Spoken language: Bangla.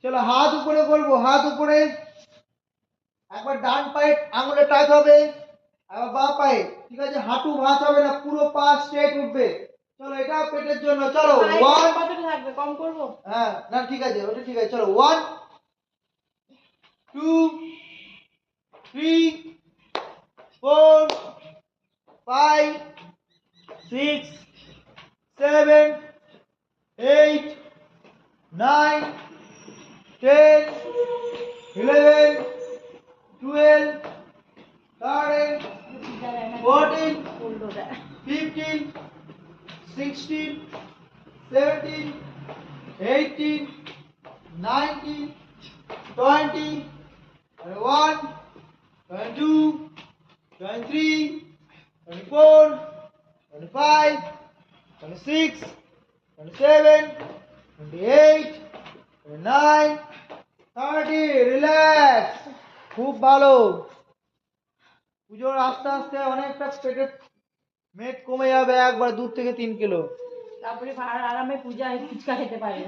চলো হাত উপরে করবো, হাত উপরে। একবার ডান পায়ে আঙুলে টাচ হবে, আবার বাঁ পায়ে। ঠিক আছে, হাঁটু ভাঁজ হবে না, পুরো পা স্ট্রেট উঠবে। চলো এটা পেটের জন্য। চলো ওয়ান। কতটা থাকবে, কম করব? হ্যাঁ না ঠিক আছে, ওটা ঠিক আছে। চলো 1 2 3 4 5 6 7 8 9 10 11 12 13 14 15 16 17 18 19 20 21 22 23 24 25 26 27 28 29 30। রিল্যাক্স। খুব ভালো। পুজোর আস্তে আস্তে অনেকটা পেটের মেদ কমে যাবে, একবার 2 থেকে 3 কিলো। তারপরে আরামে পূজায় ফুচকা খেতে পারবে।